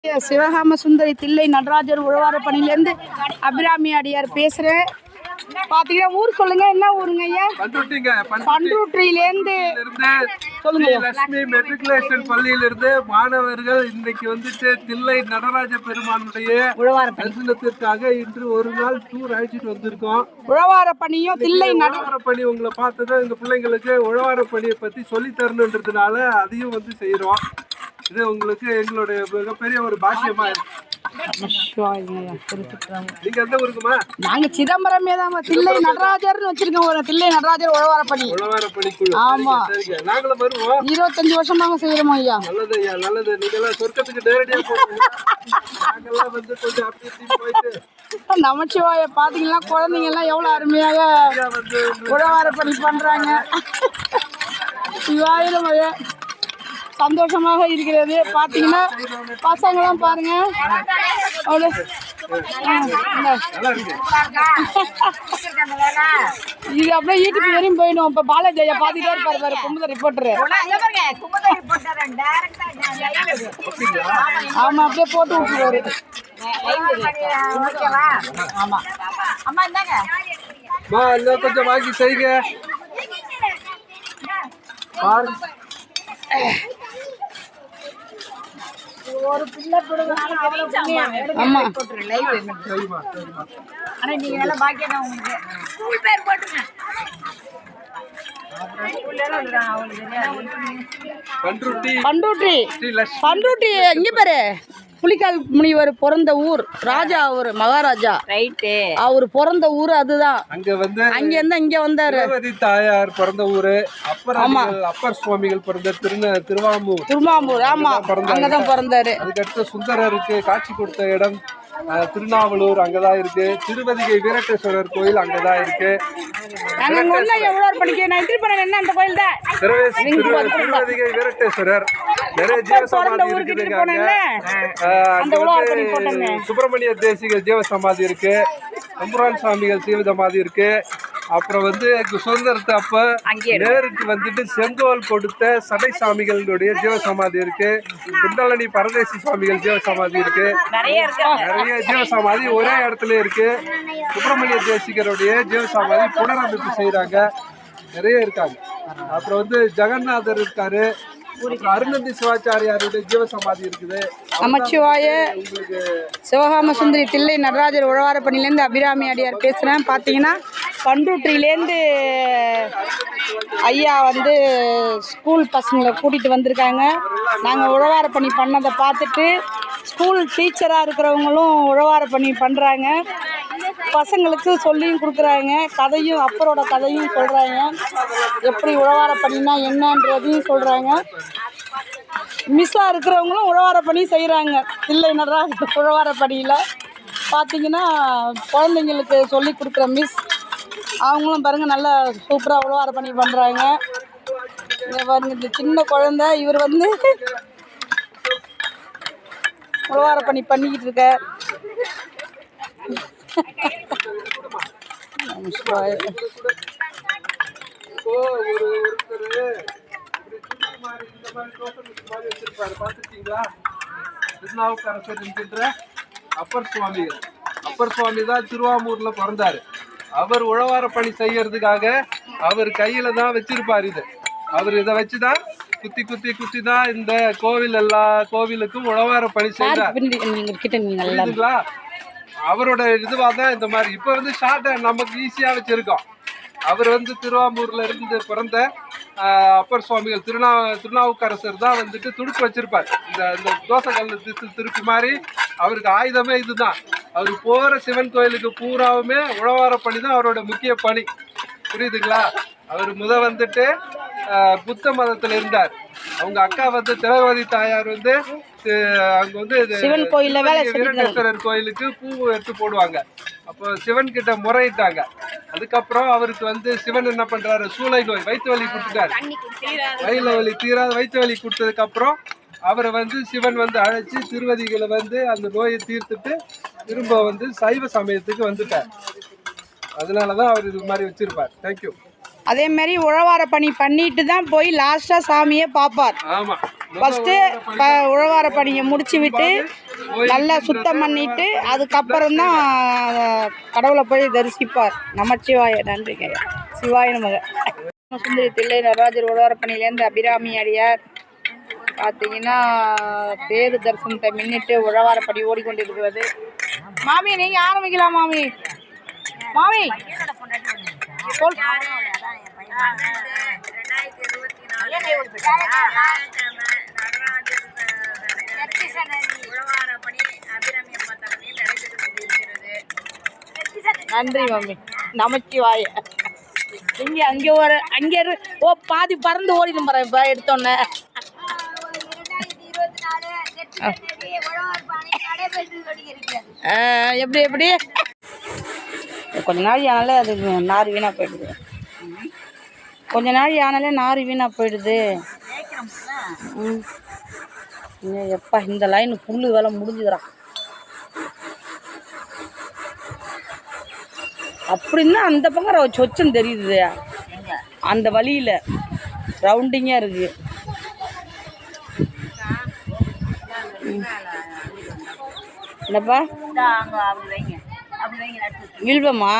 சிவகாம சுந்தரி தில்லை நடராஜர் உழவார பணியிலேருந்து அபிராமி அடியார் பேசுகிறேன். பார்த்தீங்கன்னா ஊர் சொல்லுங்க, என்ன ஊருங்க ஐயா? பண்ருட்டிலேருந்து சொல்லுங்க. லட்சுமி மெட்ரிகுலேஷன் பள்ளியிலிருந்து மாணவர்கள் இன்னைக்கு வந்துட்டு தில்லை நடராஜ பெருமானுடைய உழவார தரிசனத்திற்காக இன்று ஒரு நாள் டூர் அழைச்சிட்டு வந்திருக்கோம். உழவார பணியும் தில்லை உழவார பணி உங்களை பார்த்ததும் இந்த பிள்ளைங்களுக்கு உழவார பணியை பற்றி சொல்லி தரணுன்றதுனால அதையும் வந்து செய்கிறோம். இது உங்களுக்கு எங்களுடைய மிகப்பெரிய ஒரு பாக்கியமா இருக்கு. நீங்க எந்த ஊருக்குமா? நாங்க சிதம்பரமே தான். தில்லை நடராஜர்னு வச்சிருக்கோம், ஒரு தில்லை நடராஜர் உழவார பணி. ஆமா, நாங்களும் வருவோம். 25 வருஷமாக செய்யறோம் ஐயா. நல்லது ஐயா, நல்லது. நீங்க எல்லாம் சொர்க்கத்துக்கு நேரடியா போறீங்க. நாங்கெல்லாம் வந்து கொஞ்சம் அப்படி போயிட்டு நமச்சிவாய பாத்தீங்கன்னா குழந்தைங்க எல்லாம் எவ்வளவு அருமையாக உழவார பணி பண்றாங்க. சிவாயிரம் சந்தோஷமாக இருக்கிறது. பார்த்தீங்கன்னா பசங்களாம் பாருங்க, இது அப்படியே யூடியூப் வரையும் போயிடும். இப்போ பாலாஜி ஐயா பார்த்துட்டே இருப்பாரு பாரு, குமுத ரிப்போர்ட்டரு. ஆமா, அப்படியே போட்டு விட்டுருவாரு. ஆமா, அம்மா இந்தாங்க கொஞ்சம் வாங்கி செய்யுங்க. ஒரு பிள்ளை ஆமா ஆனா நீங்க நல்லா பாக்கியம் தான். உங்களுக்கு ஸ்கூல் பேர் போட்டுங்க. பண்ருட்டி இங்க பாரு, புலிக்கால் முனிவர் பிறந்த ஊர், ராஜா அவரு, மகாராஜா. ரைட்டு, அவர் பிறந்த ஊர் அதுதான். அங்க வந்து அங்க இருந்து இங்க வந்தாரு. தாயார் பிறந்த ஊரு. அப்பர் சுவாமிகள் பிறந்த திருவாமூர். ஆமா, அங்கதான் பிறந்தாரு. அதுக்கடுத்து சுந்தரருக்கு காட்சி கொடுத்த இடம் திருநாவலூர், அங்கதான் இருக்கு. திருவதிகை வீரட்டேஸ்வரர் கோயில் அங்கதான் இருக்கு. திருவதிகை வீரட்டேஸ்வரர் நிறைய ஜீவசமாதி இருக்குதுங்க. சுப்பிரமணிய தேசிக ஜீவசமாதி இருக்கு. அம்புரான் சுவாமிகள் ஜீவசமாதி இருக்கு. அப்புறம் வந்து சுதந்திரத்தை அப்ப நேருக்கு வந்துட்டு செங்கோல் கொடுத்த சடை சாமிகளுடைய ஜீவசமாதி இருக்கு. குண்டலனி பரதேசி சுவாமிகள் ஜீவசமாதி இருக்கு. நிறைய ஜீவசமாதி ஒரே இடத்துல இருக்கு. சுப்பிரமணிய தேசிகருடைய ஜீவசமாதி புனரமைப்பு செய்யறாங்க, நிறைய இருக்காங்க. அப்புறம் வந்து ஜெகநாதர் இருக்காரு. அருணந்தி சிவாச்சாரியாருடைய ஜீவசமாதி இருக்குது. நமச்சிவாய. சிவகாம சுந்தரி தில்லை நடராஜர் உழவார பணியிலேருந்து அபிராமி அடியார் பேசுகிறேன். பார்த்தீங்கன்னா பண்ருட்டிலேருந்து ஐயா வந்து ஸ்கூல் பசங்களை கூட்டிகிட்டு வந்திருக்காங்க. நாங்கள் உழவார பணி பண்ணதை பார்த்துட்டு ஸ்கூல் டீச்சராக இருக்கிறவங்களும் உழவார பணி பண்ணுறாங்க. பசங்களுக்கு சொல்லியும் கொடுக்குறாங்க, கதையும் அப்பரோட கதையும் சொல்கிறாங்க, எப்படி உழவார பண்ணினா என்னன்றதையும் சொல்கிறாங்க. மிஸ்ஸாக இருக்கிறவங்களும் உழவார பணி செய்கிறாங்க தில்லை நடராஜர் உழவார பணியில். பார்த்திங்கன்னா குழந்தைங்களுக்கு சொல்லி கொடுக்குற மிஸ் அவங்களும் பாருங்கள் நல்லா சூப்பராக உழவார பணி பண்ணுறாங்க. பாருங்க, இந்த சின்ன குழந்தை இவர் வந்து உழவார பணி பண்ணிக்கிட்டு இருக்க. திருநாவுக்கரசர் என்கின்ற அப்பர் சுவாமி தான் திருவாமூர்ல பிறந்தாரு. அவர் உழவார பணி செய்யறதுக்காக அவர் கையில தான் வச்சிருப்பார். அவர் இதை வச்சுதான் குத்தி தான் இந்த எல்லா கோவிலுக்கும் உழவார பணி செய்யறாருங்களா. அவரோட இதுவாக தான் இந்த மாதிரி இப்போ வந்து ஷார்ட்டை நமக்கு ஈஸியாக வச்சுருக்கோம். அவர் வந்து திருவாமூரில் இருந்து பிறந்த அப்பர் சுவாமிகள் திருநாவுக்கரசர் தான் வந்துட்டு துடுப்பு வச்சிருப்பார். இந்த தோசைக்கல் திருப்பி மாதிரி அவருக்கு ஆயுதமே இதுதான். அவர் போகிற சிவன் கோயிலுக்கு பூராவுமே உழவார பணி தான் அவரோட முக்கிய பணி. புரியுதுங்களா? அவர் வந்துட்டு புத்த மதத்தில் இருந்தார். அவங்க அக்கா வந்து திரௌபதி தாயார் வந்து அங்க வந்து சிவன் கோயில்ல வீரட்டேஸ்வரர் கோயிலுக்கு பூ எடுத்து போடுவாங்க. அப்போ சிவன் கிட்ட முறையிட்டாங்க. அதுக்கப்புறம் அவருக்கு வந்து சிவன் என்ன பண்றாரு, சூளை நோய், வயிற்று வலி கொடுத்துட்டாரு. வயிற்று வலி கொடுத்ததுக்கு அப்புறம் அவரை வந்து சிவன் வந்து அழைச்சி திருவதிகளை வந்து அந்த நோயை தீர்த்துட்டு திரும்ப வந்து சைவ சமயத்துக்கு வந்துட்டார். அதனாலதான் அவர் இது மாதிரி வச்சிருப்பார். தேங்க்யூ. அதே மாதிரி உழவார பணி பண்ணிட்டு தான் போய் லாஸ்டா சாமியை பார்ப்பார். ஆமா. ஃபஸ்ட்டு உழவார பணியை முடிச்சு விட்டு நல்லா சுத்தம் பண்ணிட்டு அதுக்கப்புறம் தான் கடவுளை போய் தரிசிப்பார். நமச்சிவாய. நன்றிங்க. சிவாய நமக. சுந்தரி தில்லை நடராஜர் உழவார பணியிலேருந்து அபிராமி அடியார் பார்த்தீங்கன்னா தேர் தரிசனத்தை முன்னிட்டு உழவார பணி ஓடிக்கொண்டிருக்கிறது. மாமி நீங்கள் ஆரம்பிக்கலாம் மாமி. மாமி சொல். நன்றி மாமி. நமச்சிவாய. இங்கே அங்கே ஒரு அங்கே ஓ பாதி பறந்து ஓடிடும் பாரு இப்போ எடுத்தோன்னே. எப்படி எப்படி கொஞ்ச நாள் ஆனாலே அது நார் வீணாக போயிடுது. கொஞ்ச நாள் ஆனாலே நார் வீணாக போயிடுது. எப்பா இந்த லைன் புல்லு வேலை முடிஞ்சுக்கிறான். அப்படின்னா அந்த பக்கம் சொச்சம் தெரியுது. அந்த வழியில் ரவுண்டிங்காக இருக்குது. என்னப்பா வில்வமா?